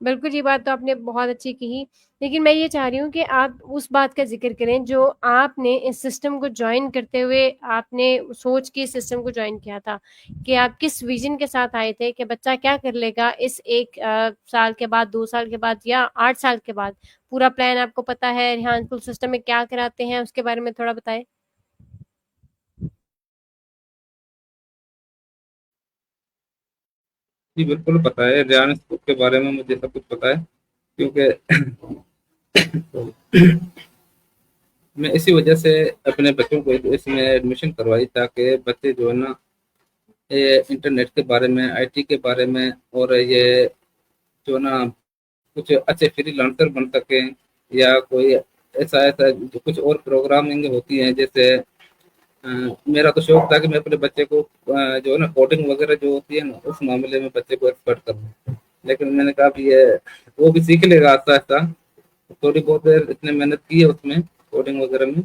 بالکل یہ بات تو آپ نے بہت اچھی کہی، لیکن میں یہ چاہ رہی ہوں کہ آپ اس بات کا ذکر کریں جو آپ نے اس سسٹم کو جوائن کرتے ہوئے آپ نے سوچ کے اس سسٹم کو جوائن کیا تھا، کہ آپ کس ویژن کے ساتھ آئے تھے کہ بچہ کیا کر لے گا اس ایک سال کے بعد، 2 سال کے بعد یا 8 سال کے بعد. پورا پلان آپ کو پتا ہے، ریحان اسکول سسٹم میں کیا کراتے ہیں، اس کے بارے میں تھوڑا بتائیں. جی بالکل پتہ ہے، ریان اسکول کے بارے میں مجھے سب کچھ پتہ ہے، کیونکہ میں اسی وجہ سے اپنے بچوں کو اس میں ایڈمیشن کروائی تاکہ بچے جو ہے نا یہ انٹرنیٹ کے بارے میں، آئی ٹی کے بارے میں، اور یہ جو ہے نا کچھ اچھے فری لانسر بن سکیں، یا کوئی ایسا جو کچھ اور پروگرامنگ ہوتی ہیں جیسے میرا تو شوق تھا کہ میں اپنے بچے کو جو ہے نا کوڈنگ وغیرہ جو ہوتی ہے نا اس معاملے میں بچے کو ایکسپرٹ کروں، لیکن میں نے کہا بھی یہ وہ بھی سیکھ لے گا آہستہ آہستہ، تھوڑی بہت اتنے محنت کی ہے اس میں کوڈنگ وغیرہ میں،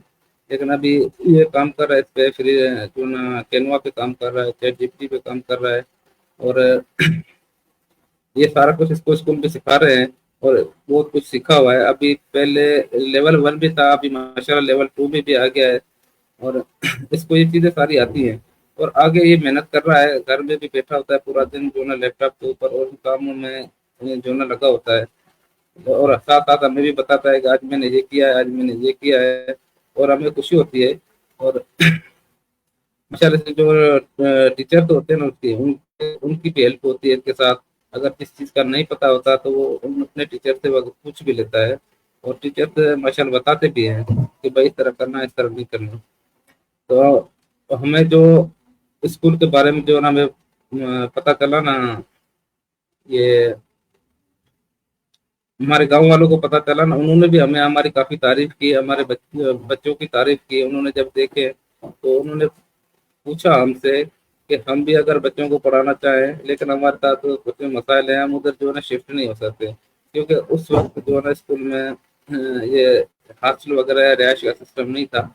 لیکن ابھی یہ کام کر رہا ہے اس پہ فری جو نا کینوا پہ کام کر رہا ہے، چیٹ جی پی ٹی پہ کام کر رہا ہے، اور یہ سارا کچھ اس کو اسکول میں سکھا رہے ہیں، اور بہت کچھ سیکھا ہوا ہے. ابھی پہلے لیول 1 بھی تھا، ابھی ماشاء اللہ لیول 2 میں بھی آ گیا ہے، اور اس کو یہ چیزیں ساری آتی ہیں، اور آگے یہ محنت کر رہا ہے، گھر میں بھی بیٹھا ہوتا ہے پورا دن جو نا لیپ ٹاپ کے اوپر اور ان کاموں میں جو نا لگا ہوتا ہے، اور ساتھ ساتھ ہمیں بھی بتاتا ہے کہ آج میں نے یہ کیا ہے، آج میں نے یہ کیا ہے، اور ہمیں خوشی ہوتی ہے. اور ماشاءاللہ سے جو ٹیچر تو ہوتے ہیں نا اس کی ان کی بھی ہیلپ ہوتی ہے اس کے ساتھ، اگر کسی چیز کا نہیں پتا ہوتا تو وہ اپنے ٹیچر سے پوچھ بھی لیتا ہے، اور ٹیچر سے ماشاءاللہ بتاتے بھی ہیں کہ بھائی اس طرح کرنا ہے، اس طرح نہیں کرنا. تو ہمیں جو اسکول کے بارے میں جو نا ہمیں پتہ چلا نا، یہ ہمارے گاؤں والوں کو پتہ چلا نا، انہوں نے بھی ہمیں ہماری کافی تعریف کی، ہمارے بچوں کی تعریف کی. انہوں نے جب دیکھے تو انہوں نے پوچھا ہم سے کہ ہم بھی اگر بچوں کو پڑھانا چاہیں، لیکن ہمارے ساتھ کچھ مسائل ہیں، ہم ادھر جو ہے نا شفٹ نہیں ہو سکتے، کیونکہ اس وقت جو ہے نا اسکول میں یہ ہاسٹل وغیرہ رہائش کا سسٹم نہیں تھا.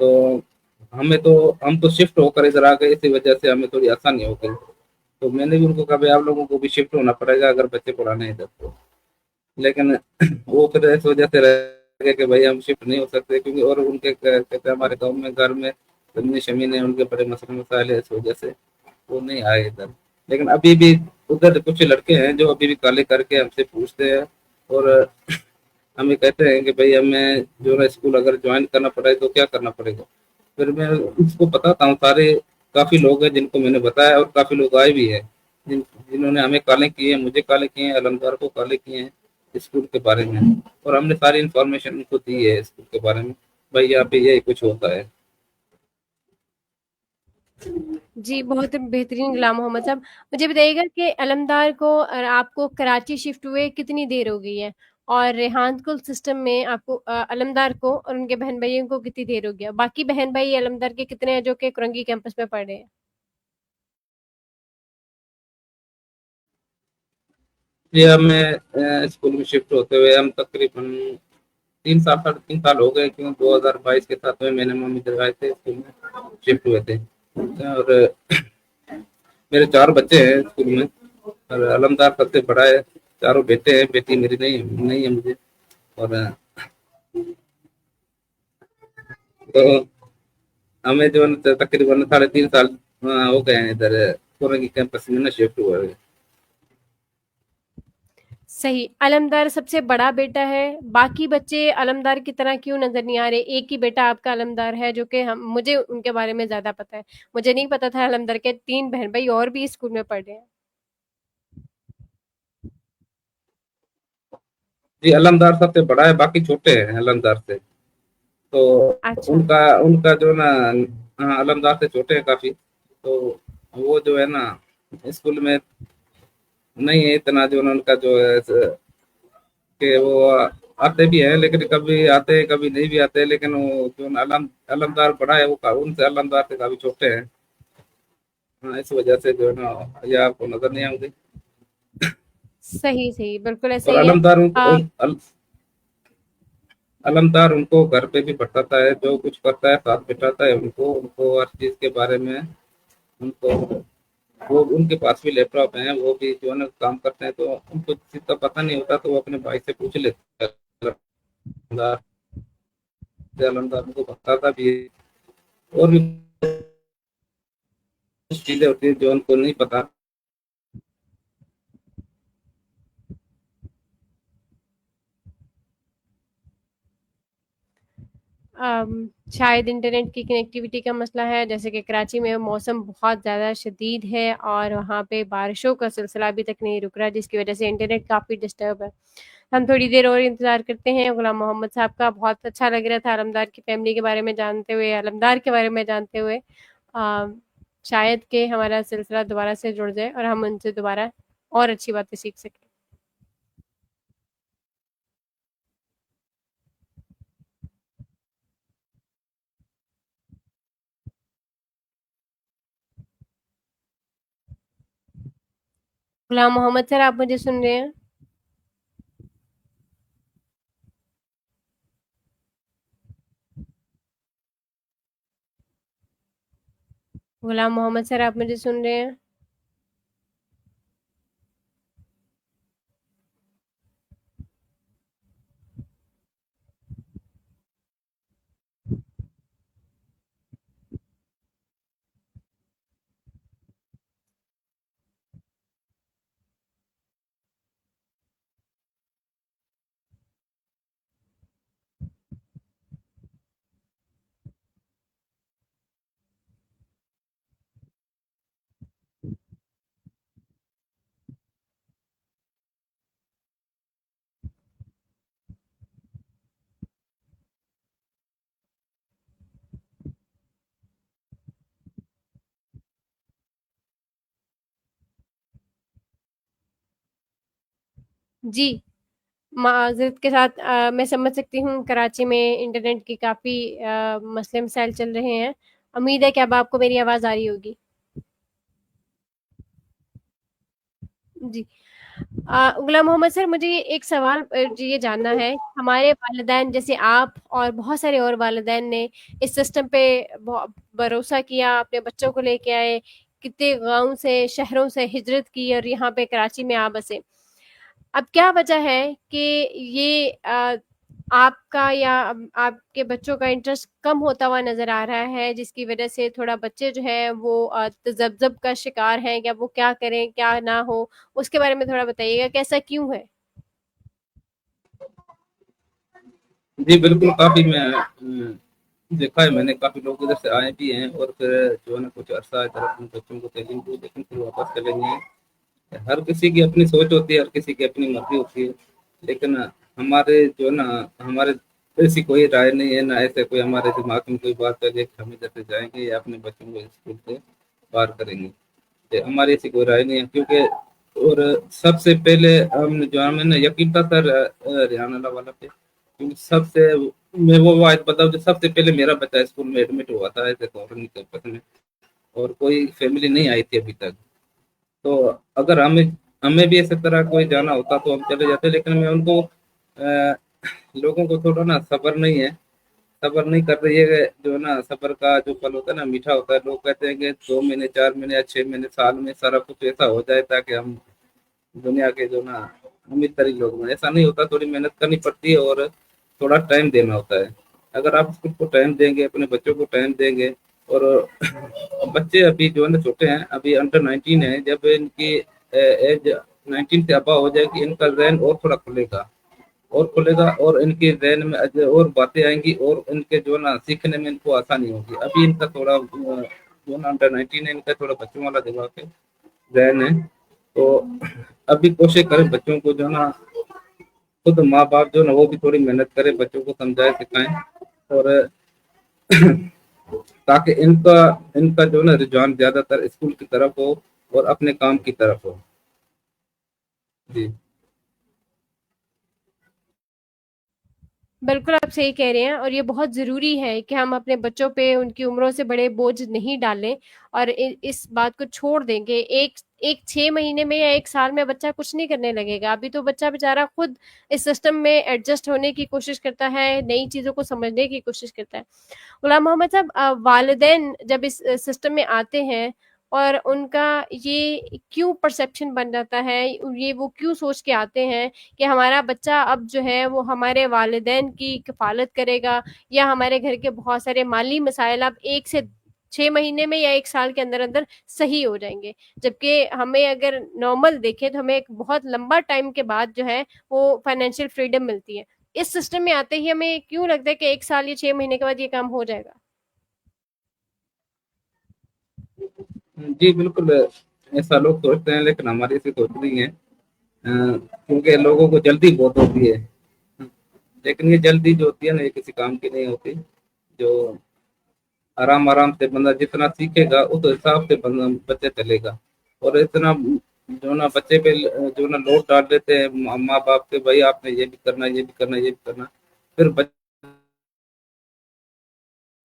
تو ہم تو شفٹ ہو کر ادھر آ گئے، اسی وجہ سے ہمیں تھوڑی آسانی ہو گئی. تو میں نے بھی ان کو کہا بھائی آپ لوگوں کو بھی شفٹ ہونا پڑے گا اگر بچے پڑھانے ہیں ادھر تو، لیکن وہ پھر اس وجہ سے رہ گئے کہ بھائی ہم شفٹ نہیں ہو سکتے، کیونکہ اور ان کے کہتے ہیں ہمارے گاؤں میں گھر میں زمین شمین ہے، ان کے بڑے مسئلے مسائل ہے، اس وجہ سے وہ نہیں آئے ادھر. لیکن ابھی بھی ادھر کچھ لڑکے ہیں جو ابھی بھی کالے کر کے ہم سے پوچھتے ہیں، اور ہمیں کہتے ہیں کہ بھائی ہمیں جو ہے اسکول اگر جوائن کرنا پڑے تو کیا کرنا پڑے گا. پھر میں اس کو بتاتا ہوں، سارے کافی لوگ ہیں جن کو میں نے بتایا، اور کافی لوگ آئے بھی ہیں جنہوں نے ہمیں کالے کیے ہیں، مجھے کالے کیے ہیں، علمدار کو کالے کیے ہیں اسکول کے بارے میں، اور ہم نے ساری انفارمیشن ان کو دی ہے اسکول کے بارے میں، بھائی یہاں پہ یہی کچھ ہوتا ہے. جی بہت بہترین غلام محمد صاحب. مجھے بتائیے گا کہ علمدار کو اور آپ کو کراچی شفٹ ہوئے کتنی دیر ہو گئی ہے، اور ریحان اسکول سسٹم میں آپ کو علمدار کو اور ان کے بہن بھائیوں کو کتنی دیر ہو گیا، باقی بہن بھائی علمدار کے کتنے ہیں جو کہ کرنگی کیمپس میں پڑھ رہے ہیں؟ یہ ہمیں اسکول میں شفٹ ہوتے ہوئے ہم تقریباً 3 سال ہو گئے، کیوں 2022 کے ساتھ میں نے ممی دلوائے تھے اسکول میں شفٹ ہوئے تھے. اور میرے 4 بچے ہیں اسکول میں، اور علمدار سب سے بڑا ہے، چاروں بیٹے ہیں، بیٹی میری نہیں ہے مجھے. اور تو ہمیں جو تقریباً 3.5 سال ہو گئے ہیں ادھر کورنگی کیمپس میں نا شفٹ ہوا ہے. صحیح. علمدار سب سے بڑا بیٹا ہے، باقی بچے علمدار کی طرح کیوں نظر نہیں آ رہے؟ ایک ہی بیٹا آپ کا علمدار ہے، جو کہ مجھے ان کے بارے میں زیادہ پتا ہے، مجھے نہیں پتا تھا علمدار کے 3 بہن بھائی اور بھی اسکول میں پڑھ رہے ہیں. جی علمدار سب سے بڑا ہے، باقی چھوٹے ہیں علمدار سے. تو اچھا. ان کا جو نا علمدار سے چھوٹے ہیں کافی، تو وہ جو ہے نا اسکول میں نہیں ہے اتنا جو ان کا جو ہے کہ وہ آتے بھی ہیں، لیکن کبھی آتے ہیں کبھی نہیں بھی آتے، لیکن وہ جو علمدار بڑا ہے وہ ان سے علمدار سے کافی چھوٹے ہیں. ہاں اس وجہ سے جو ہے نا یہ آپ کو نظر نہیں آؤں گی. صحیح صحیح بالکل ایسا اور ہی ہے. علمدار ان کو گھر پہ بھی بتاتا ہے، جو کچھ کرتا ہے ساتھ بٹھاتا ہے ان کو ہر چیز کے بارے میں ان کو وہ ان کے پاس بھی لیپ ٹاپ ہیں, وہ بھی جو ہے نا کام کرتے ہیں, تو ان کو چیز کا پتہ نہیں ہوتا تو وہ اپنے بھائی سے پوچھ لیتے ہیں, علمدار کو بتاتا بھی ہے. اور بھی کچھ چیزیں ہوتی ہیں جو ان کو نہیں پتا. شاید انٹرنیٹ کی کنیکٹیوٹی کا مسئلہ ہے, جیسے کہ کراچی میں موسم بہت زیادہ شدید ہے اور وہاں پہ بارشوں کا سلسلہ ابھی تک نہیں رک رہا, جس کی وجہ سے انٹرنیٹ کافی ڈسٹرب ہے. ہم تھوڑی دیر اور انتظار کرتے ہیں. غلام محمد صاحب کا بہت اچھا لگ رہا تھا علمدار کی فیملی کے بارے میں جانتے ہوئے, علمدار کے بارے میں جانتے ہوئے. شاید کہ ہمارا سلسلہ دوبارہ سے جڑ جائے اور ہم ان سے دوبارہ اور اچھی باتیں سیکھ سکیں. غلام محمد سر, آپ مجھے سن رہے ہیں؟ غلام محمد سر, آپ مجھے سن رہے ہیں؟ جی, معذرت کے ساتھ میں سمجھ سکتی ہوں کراچی میں انٹرنیٹ کی کافی مسئلے مسائل چل رہے ہیں. امید ہے کہ اب آپ کو میری آواز آ رہی ہوگی. جی, غلام محمد سر, مجھے ایک سوال یہ جاننا ہے. ہمارے والدین جیسے آپ اور بہت سارے اور والدین نے اس سسٹم پہ بھروسہ کیا, اپنے بچوں کو لے کے آئے, کتنے گاؤں سے شہروں سے ہجرت کی اور یہاں پہ کراچی میں آ بسے. اب کیا وجہ ہے کہ یہ آپ کا یا آپ کے بچوں کا انٹرسٹ کم ہوتا ہوا نظر آ رہا ہے, جس کی وجہ سے تھوڑا بچے جو ہے وہ تذبذب کا شکار ہیں, یا وہ کیا کریں کیا نہ ہو, اس کے بارے میں تھوڑا بتائیے گا, کیسا کیوں ہے؟ جی بالکل, کافی میں دیکھا ہے میں نے, کافی لوگ ادھر سے آئے بھی ہیں اور پھر جو ہے نا کچھ عرصہ ادھر اپنے بچوں کو تعلیم دی, لیکن پھر واپس چلے گئے ہیں. ہر کسی کی اپنی سوچ ہوتی ہے, ہر کسی کی اپنی مرضی ہوتی ہے, لیکن ہمارے جو ہے نا ہمارے ایسی کوئی رائے نہیں ہے, نہ ایسے کوئی ہمارے دماغ میں کوئی بات ہے کہ ہم ادھر سے جائیں گے یا اپنے بچوں کو اسکول سے باہر کریں گے. ہماری ایسی کوئی رائے نہیں ہے, کیونکہ اور سب سے پہلے ہم جو ہمیں نا یقین تھا سر ریحان اللہ والا پہ, کیونکہ سب سے میں وہ بات بتاؤں کہ سب سے پہلے میرا بچہ اسکول میں ایڈمٹ ہوا تھا ایسے کمپت میں, اور کوئی فیملی نہیں آئی تھی ابھی تک. تو اگر ہمیں بھی ایسی طرح کوئی جانا ہوتا تو ہم چلے جاتے, لیکن میں ان کو لوگوں کو تھوڑا نا صبر نہیں ہے, صبر نہیں کر رہی ہے. جو ہے نا صبر کا جو پھل ہوتا ہے نا میٹھا ہوتا ہے. لوگ کہتے ہیں کہ 2 مہینے 4 مہینے یا 6 مہینے سال میں سارا کچھ ایسا ہو جائے تاکہ ہم دنیا کے جو نا امیر ترین لوگ ہیں. ایسا نہیں ہوتا, تھوڑی محنت کرنی پڑتی ہے اور تھوڑا ٹائم دینا ہوتا ہے. اگر آپ اس کو ٹائم دیں گے, اپنے بچوں کو ٹائم دیں گے, اور بچے ابھی جو ہے نا چھوٹے ہیں, ابھی انڈر 19 ہے, جب ان کی ایج 19 سے ابا ہو جائے گی ان کا ذہن اور تھوڑا کھلے گا اور ان کے ذہن میں اور باتیں آئیں گی, اور ان کے جو ہے نا سیکھنے میں ان کو آسانی ہوگی. ابھی ان کا تھوڑا جو نا انڈر 19 ہے, ان کا تھوڑا بچوں والا دماغ ہے, ذہن ہے. تو ابھی کوشش کریں بچوں کو جو ہے نا, خود ماں باپ جو نا وہ بھی تھوڑی محنت کرے, بچوں کو سمجھائے سکھائیں, اور تاکہ ان کا جو نا رجحان زیادہ تر اسکول کی طرف ہو اور اپنے کام کی طرف ہو. جی بالکل آپ صحیح کہہ رہے ہیں, اور یہ بہت ضروری ہے کہ ہم اپنے بچوں پہ ان کی عمروں سے بڑے بوجھ نہیں ڈالیں, اور اس بات کو چھوڑ دیں کہ ایک 6 مہینے میں یا ایک سال میں بچہ کچھ نہیں کرنے لگے گا. ابھی تو بچہ بےچارا خود اس سسٹم میں ایڈجسٹ ہونے کی کوشش کرتا ہے, نئی چیزوں کو سمجھنے کی کوشش کرتا ہے. غلام محمد صاحب, والدین جب اس سسٹم میں آتے ہیں اور ان کا یہ کیوں پرسیپشن بن جاتا ہے، یہ وہ کیوں سوچ کے آتے ہیں کہ ہمارا بچہ اب جو ہے وہ ہمارے والدین کی کفالت کرے گا، یا ہمارے گھر کے بہت سارے مالی مسائل اب 1 سے 6 مہینے میں یا 1 سال کے اندر اندر صحیح ہو جائیں گے، جبکہ ہمیں اگر نارمل دیکھیں تو ہمیں ایک بہت لمبا ٹائم کے بعد جو ہے وہ فائنینشیل فریڈم ملتی ہے۔ اس سسٹم میں آتے ہی ہمیں کیوں لگتا ہے کہ 1 سال یا 6 مہینے کے بعد یہ کام ہو جائے گا؟ جی بالکل، ایسا لوگ سوچتے ہیں لیکن ہماری ایسی سوچ نہیں ہے، کیونکہ لوگوں کو جلدی بہت ہوتی ہے، لیکن یہ جلدی جو ہوتی ہے نا یہ کسی کام کی نہیں ہوتی۔ جو آرام آرام سے بندہ جتنا سیکھے گا اس حساب سے بندہ بچے چلے گا، اور اتنا جو نا بچے پہ جو نا لوڈ ڈال دیتے ہیں ماں باپ کے، بھائی آپ نے یہ بھی کرنا یہ بھی کرنا یہ بھی کرنا، پھر بچہ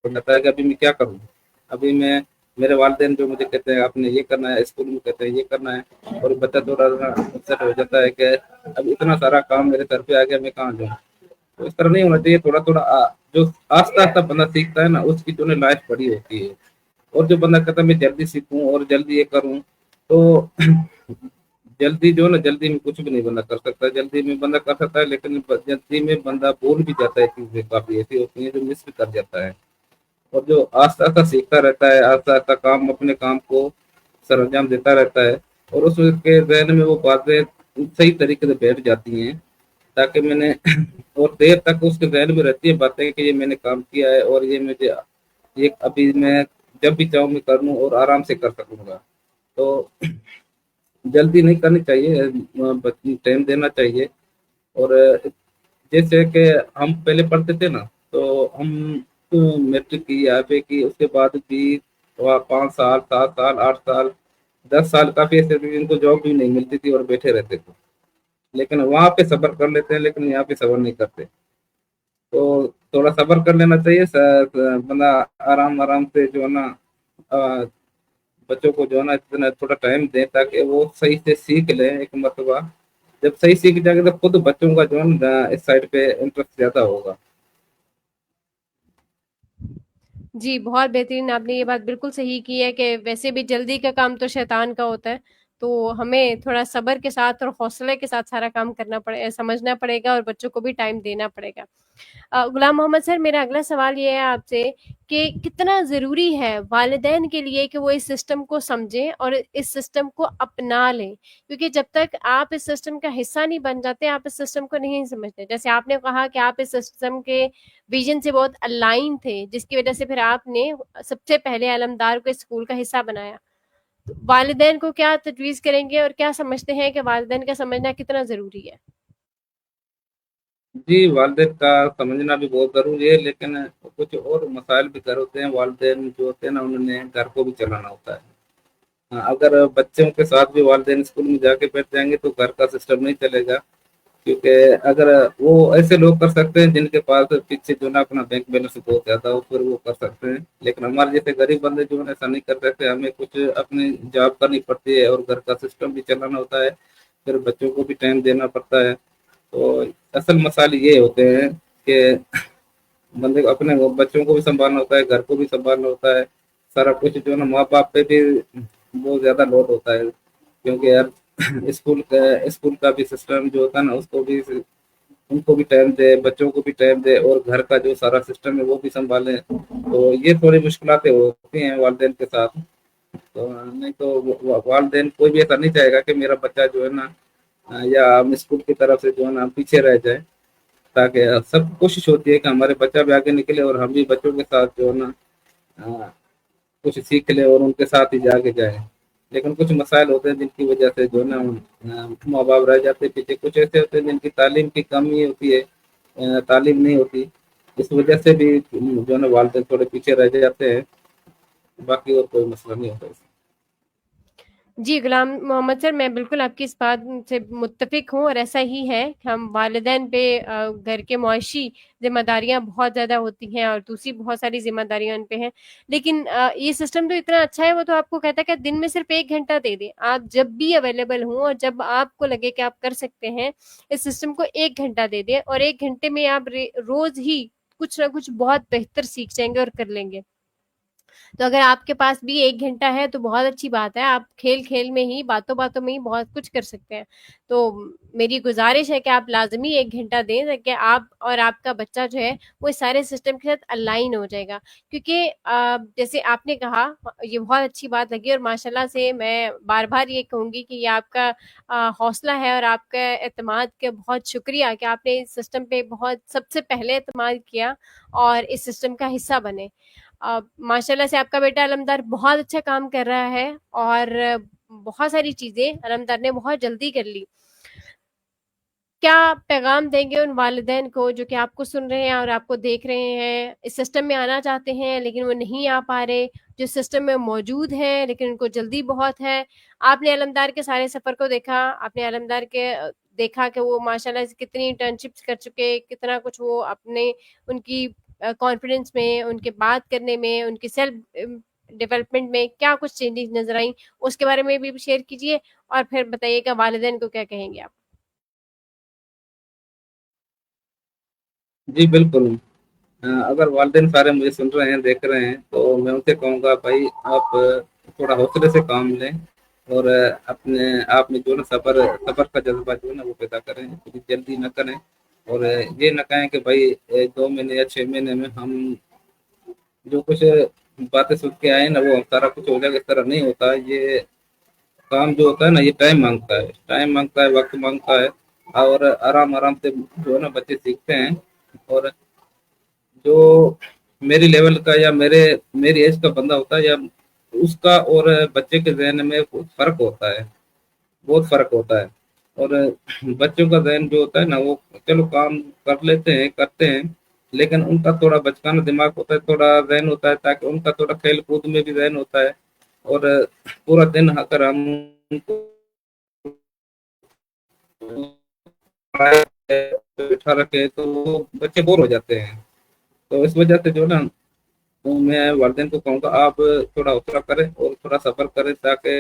بتایا کہ ابھی میں کیا کروں، ابھی میں میرے والدین جو مجھے کہتے ہیں آپ نے یہ کرنا ہے، اسکول میں کہتے ہیں یہ کرنا ہے، اور بچہ تھوڑا اپسیٹ ہو جاتا ہے کہ اب اتنا سارا کام میرے سر پہ آ گیا میں کہاں جاؤں۔ تو اس طرح نہیں ہونا چاہیے، تھوڑا تھوڑا جو آہستہ آہستہ بندہ سیکھتا ہے نا اس کی جو ہے لائف بڑی ہوتی ہے، اور جو بندہ کہتا ہے میں جلدی سیکھوں اور جلدی یہ کروں، تو جلدی جو ہے نا جلدی میں کچھ بھی نہیں بندہ کر سکتا، جلدی میں بندہ کر سکتا ہے لیکن جلدی میں بندہ بھول بھی جاتا ہے، چیزیں کافی ایسی ہوتی ہیں جو مس بھی کر جاتا ہے، اور جو آہستہ آہستہ سیکھتا رہتا ہے، آہستہ آہستہ کام اپنے کام کو سر انجام دیتا رہتا ہے، اور اس کے ذہن میں وہ باتیں صحیح طریقے سے بیٹھ جاتی ہیں، تاکہ میں نے اور دیر تک اس کے ذہن میں رہتی ہے باتیں کہ یہ میں نے کام کیا ہے، اور یہ مجھے یہ ابھی میں جب بھی چاہوں میں کر لوں اور آرام سے کر سکوں گا۔ تو جلدی نہیں کرنی چاہیے، ٹائم دینا چاہیے، اور جیسے کہ ہم پہلے پڑھتے تھے نا تو ہم میٹرک کی یا پہ کی اس کے بعد بھی 5 سال 7 سال 8 سال 10 سال کافی ایسے تھے جن کو جاب بھی نہیں ملتی تھی اور بیٹھے رہتے تھے، لیکن وہاں پہ صبر کر لیتے ہیں لیکن یہاں پہ صبر نہیں کرتے، تو تھوڑا صبر کر لینا چاہیے، بندہ آرام آرام سے جو ہے نا بچوں کو جو ہے نا اتنا تھوڑا ٹائم دیں تاکہ وہ صحیح سے سیکھ لیں ایک مرتبہ، جب صحیح سیکھ جائیں گے تو خود بچوں کا جو ہے نا اس سائڈ پہ انٹرسٹ زیادہ ہوگا۔ جی بہت بہترین، آپ نے یہ بات بالکل صحیح کی ہے کہ ویسے بھی جلدی کا کام تو شیطان کا ہوتا ہے، تو ہمیں تھوڑا صبر کے ساتھ اور حوصلے کے ساتھ سارا کام کرنا سمجھنا پڑے گا، اور بچوں کو بھی ٹائم دینا پڑے گا۔ غلام محمد سر، میرا اگلا سوال یہ ہے آپ سے کہ کتنا ضروری ہے والدین کے لیے کہ وہ اس سسٹم کو سمجھیں اور اس سسٹم کو اپنا لیں، کیونکہ جب تک آپ اس سسٹم کا حصہ نہیں بن جاتے آپ اس سسٹم کو نہیں سمجھتے۔ جیسے آپ نے کہا کہ آپ اس سسٹم کے ویژن سے بہت الائن تھے، جس کی وجہ سے پھر آپ نے سب سے پہلے علمدار کو اسکول کا حصہ بنایا۔ تو والدین کو کیا تجویز کریں گے اور کیا سمجھتے ہیں کہ والدین کا سمجھنا کتنا ضروری ہے؟ جی والدین کا سمجھنا بھی بہت ضروری ہے، لیکن کچھ اور مسائل بھی گھر ہوتے ہیں، والدین جو ہوتے ہیں نا انہوں نے گھر کو بھی چلانا ہوتا ہے، اگر بچوں کے ساتھ بھی والدین اسکول میں جا کے بیٹھ جائیں گے تو گھر کا سسٹم نہیں چلے گا، کیونکہ اگر وہ ایسے لوگ کر سکتے ہیں جن کے پاس پیچھے جو نا اپنا بینک بیلنس بہت زیادہ ہو پھر وہ کر سکتے ہیں، لیکن ہمارے جیسے غریب بندے جو ہے ایسا نہیں کر سکتے، ہمیں کچھ اپنی جاب کرنی پڑتی ہے اور گھر کا سسٹم بھی چلانا ہوتا ہے، پھر بچوں کو بھی ٹائم دینا پڑتا ہے، تو اصل مسائل یہ ہوتے ہیں کہ بندے کو اپنے بچوں کو بھی سنبھالنا ہوتا ہے، گھر کو بھی سنبھالنا ہوتا ہے، سارا کچھ جو ہے نا ماں باپ پہ بھی بہت زیادہ لوڈ ہوتا ہے، کیونکہ یار اسکول کا بھی سسٹم جو ہوتا ہے نا اس کو بھی ان کو بھی ٹائم دے، بچوں کو بھی ٹائم دے، اور گھر کا جو سارا سسٹم ہے وہ بھی سنبھالیں، تو یہ تھوڑی مشکلاتیں ہوتی ہیں والدین کے ساتھ، تو نہیں تو والدین کوئی بھی ایسا نہیں چاہے گا کہ میرا بچہ جو ہے نا یا ہم اسکول کی طرف سے جو ہے نا پیچھے رہ جائے، تاکہ سب کوشش ہوتی ہے کہ ہمارے بچہ بھی آگے نکلے اور ہم بھی بچوں کے ساتھ جو ہے نا کچھ سیکھ لے اور ان کے ساتھ ہی آگے جائے، لیکن کچھ مسائل ہوتے ہیں جن کی وجہ سے جو ہے نا ماں باپ رہ جاتے ہیں پیچھے، کچھ ایسے ہوتے ہیں جن کی تعلیم کی کمی ہوتی ہے، تعلیم نہیں ہوتی، اس وجہ سے بھی جو ہے نا والدین تھوڑے پیچھے رہ جاتے ہیں، باقی اور کوئی مسئلہ نہیں ہوتا اس میں۔ جی غلام محمد سر، میں بالکل آپ کی اس بات سے متفق ہوں، اور ایسا ہی ہے کہ ہم والدین پہ گھر کے معاشی ذمہ داریاں بہت زیادہ ہوتی ہیں اور دوسری بہت ساری ذمہ داریاں ان پہ ہیں، لیکن یہ سسٹم تو اتنا اچھا ہے، وہ تو آپ کو کہتا ہے کہ دن میں صرف 1 گھنٹہ دے دیں، آپ جب بھی اویلیبل ہوں اور جب آپ کو لگے کہ آپ کر سکتے ہیں اس سسٹم کو 1 گھنٹہ دے دیں، اور 1 گھنٹے میں آپ روز ہی کچھ نہ کچھ بہت بہتر سیکھ جائیں گے اور کر لیں گے۔ تو اگر آپ کے پاس بھی 1 گھنٹہ ہے تو بہت اچھی بات ہے، آپ کھیل کھیل میں ہی، باتوں باتوں میں ہی بہت کچھ کر سکتے ہیں۔ تو میری گزارش ہے کہ آپ لازمی 1 گھنٹہ دیں تاکہ آپ اور آپ کا بچہ جو ہے وہ اس سارے سسٹم کے ساتھ الائن ہو جائے گا۔ کیونکہ جیسے آپ نے کہا، یہ بہت اچھی بات لگی، اور ماشاءاللہ سے میں بار بار یہ کہوں گی کہ یہ آپ کا حوصلہ ہے اور آپ کا اعتماد کا بہت شکریہ کہ آپ نے اس سسٹم پہ بہت سب سے پہلے اعتماد کیا اور اس سسٹم کا حصہ بنے۔ ماشاءاللہ سے آپ کا بیٹا علمدار بہت اچھا کام کر رہا ہے، اور بہت ساری چیزیں علمدار نے بہت جلدی کر لی۔ کیا پیغام دیں گے ان والدین کو جو کہ آپ کو سن رہے ہیں اور آپ کو دیکھ رہے ہیں، اس سسٹم میں آنا چاہتے ہیں لیکن وہ نہیں آ پا رہے، جو سسٹم میں موجود ہیں لیکن ان کو جلدی بہت ہے؟ آپ نے علمدار کے سارے سفر کو دیکھا، آپ نے علمدار کے دیکھا کہ وہ ماشاءاللہ سے کتنی انٹرنشپس کر چکے، کتنا کچھ وہ اپنے ان کی کانفیڈنس میں، ان کے بات کرنے میں، ان کی سیلف ڈیولپمنٹ میں کیا کچھ چینجز نظر آئیں، اس کے بارے میں بھی شیئر کیجیے، اور پھر بتائیے گا والدین کو کیا کہیں گے آپ۔ جی بالکل، اگر والدین سارے مجھے سن رہے ہیں، دیکھ رہے ہیں، تو میں ان سے کہوں گا بھائی آپ تھوڑا حوصلے سے کام لیں، اور اپنے آپ میں جو ہے نا سفر کا جذبہ جو ہے نا وہ پیدا کریں، جلدی نہ کریں، اور یہ نہ کہیں کہ بھائی 2 مہینے یا 6 مہینے میں ہم جو کچھ باتیں سن کے آئے نا وہ سارا کچھ ہو جائے گا، اس طرح نہیں ہوتا۔ یہ کام جو ہوتا ہے نا یہ ٹائم مانگتا ہے، وقت مانگتا ہے، اور آرام آرام سے جو ہے نا بچے سیکھتے ہیں، اور جو میری لیول کا یا میری ایج کا بندہ ہوتا ہے، یا اس کا اور بچے کے ذہن میں فرق ہوتا ہے، بہت فرق ہوتا ہے۔ اور بچوں کا ذہن جو ہوتا ہے نا وہ چلو کام کر لیتے ہیں، کرتے ہیں، لیکن ان کا تھوڑا بچپنا دماغ ہوتا ہے، تھوڑا ذہن ہوتا ہے، تاکہ ان کا تھوڑا کھیل کود میں بھی ذہن ہوتا ہے، اور پورا دن اگر ہم ان کو بٹھا رکھے تو وہ بچے بور ہو جاتے ہیں۔ تو اس وجہ سے جو ہے نا تو میں والدین کو کہوں گا آپ تھوڑا حوصلہ کریں اور تھوڑا سفر کریں، تاکہ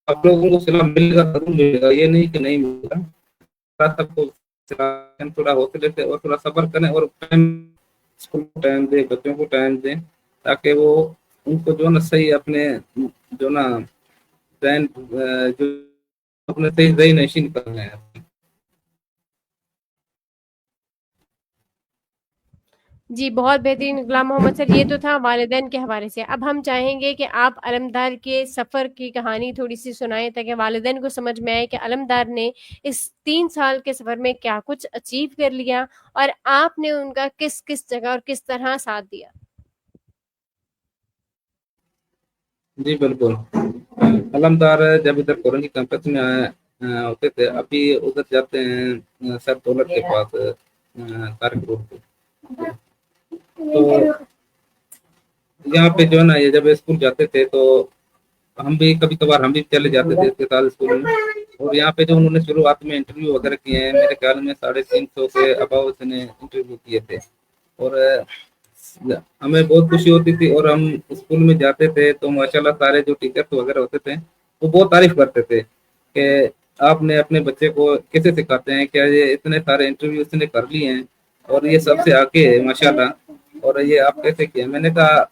آپ لوگوں کو صلاح ملے گا، ضرور ملے گا، یہ نہیں کہ نہیں ملے گا۔ سب کو تھوڑا حوصلے سے اور تھوڑا صبر کریں، اور اسکول کو ٹائم دیں، بچوں کو ٹائم دیں، تاکہ وہ ان کو جو ہے نا صحیح اپنے جو نا ذہن جو اپنے صحیح ذہن نشین کرنا ہے۔ جی بہت بہترین غلام محمد سر، یہ تو تھا والدین کے حوالے سے۔ اب ہم چاہیں گے کہ آپ علمدار کے سفر کی کہانی تھوڑی سی سنائیں تاکہ والدین کو سمجھ میں آئے کہ علمدار نے اس 3 سال کے سفر میں کیا کچھ اچیو کر لیا، اور آپ نے ان کا کس کس جگہ اور کس طرح ساتھ دیا۔ جی بالکل، علمدار جب ادھر کورنی کیمپس میں ہوتے تھے، ابھی ادھر جاتے ہیں سر دولت کے پاس، تارک روڈ پہ۔ تو یہاں پہ جو ہے نا یہ جب اسکول جاتے تھے تو ہم بھی کبھی کبھار ہم بھی چلے جاتے تھے اس کے ساتھ اسکول میں، اور یہاں پہ جو انہوں نے شروعات میں انٹرویو وغیرہ کیے ہیں، میرے خیال میں 350 کے اباؤ نے انٹرویو کیے تھے، اور ہمیں بہت خوشی ہوتی تھی، اور ہم اسکول میں جاتے تھے تو ماشاءاللہ سارے جو ٹیچرس وغیرہ ہوتے تھے وہ بہت تعریف کرتے تھے کہ آپ نے اپنے بچے کو کیسے سکھاتے ہیں، کیا یہ اتنے سارے انٹرویو اس نے کر لیے ہیں اور یہ سب سے آگے ہے ماشاءاللہ، اور یہ آپ کیسے کیا؟ میں نے کہا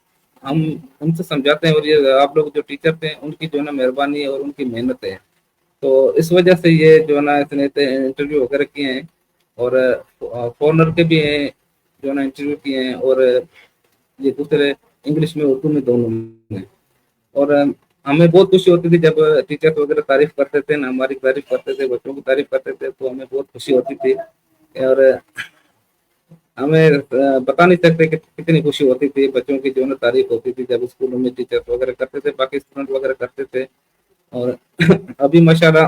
ہم ان سے سمجھاتے ہیں، اور یہ آپ لوگ جو ٹیچر تھے ان کی جو ہے نا مہربانی ہے اور ان کی محنت ہے، تو اس وجہ سے یہ جو ہے نا اتنے انٹرویو وغیرہ کیے ہیں، اور فورنر کے بھی ہیں جو ہے نا انٹرویو کیے ہیں، اور یہ دوسرے انگلش میں اردو میں دونوں میں، اور ہمیں بہت خوشی ہوتی تھی جب ٹیچر وغیرہ تعریف کرتے تھے نا، ہماری تعریف کرتے تھے، بچوں کی تعریف کرتے تھے، تو ہمیں بہت خوشی ہوتی تھی، اور ہمیں بتا نہیں سکتے کہ کتنی خوشی ہوتی تھی بچوں کی جو ہے نا تعریف ہوتی تھی جب اسکولوں میں ٹیچر وغیرہ کرتے تھے، باقی اسٹوڈنٹ وغیرہ کرتے تھے۔ اور ابھی ماشاءاللہ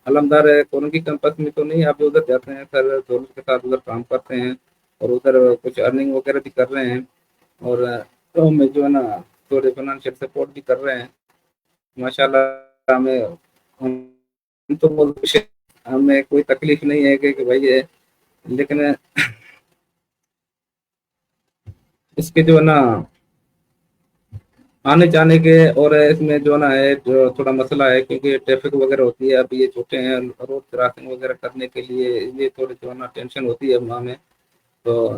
علمدار کورنگی کیمپس میں تو نہیں، ابھی ادھر جاتے ہیں سر دولت کے ساتھ ادھر کام کرتے ہیں، اور ادھر کچھ ارننگ وغیرہ بھی کر رہے ہیں، اور تو میں جو ہے نا تھوڑے فائنینشیل سپورٹ بھی کر رہے ہیں ماشاءاللہ۔ ہم تو بہت خوش ہیں، ہمیں کوئی تکلیف نہیں ہے کہ بھائی ہے، لیکن اس کے جو ہے نا آنے جانے کے، اور اس میں جو نا ہے جو تھوڑا مسئلہ ہے کیونکہ ٹریفک وغیرہ ہوتی ہے، ابھی یہ چھوٹے ہیں، روڈ کراسنگ وغیرہ کرنے کے لیے یہ تھوڑی جو ہے نا ٹینشن ہوتی ہے وہاں میں، تو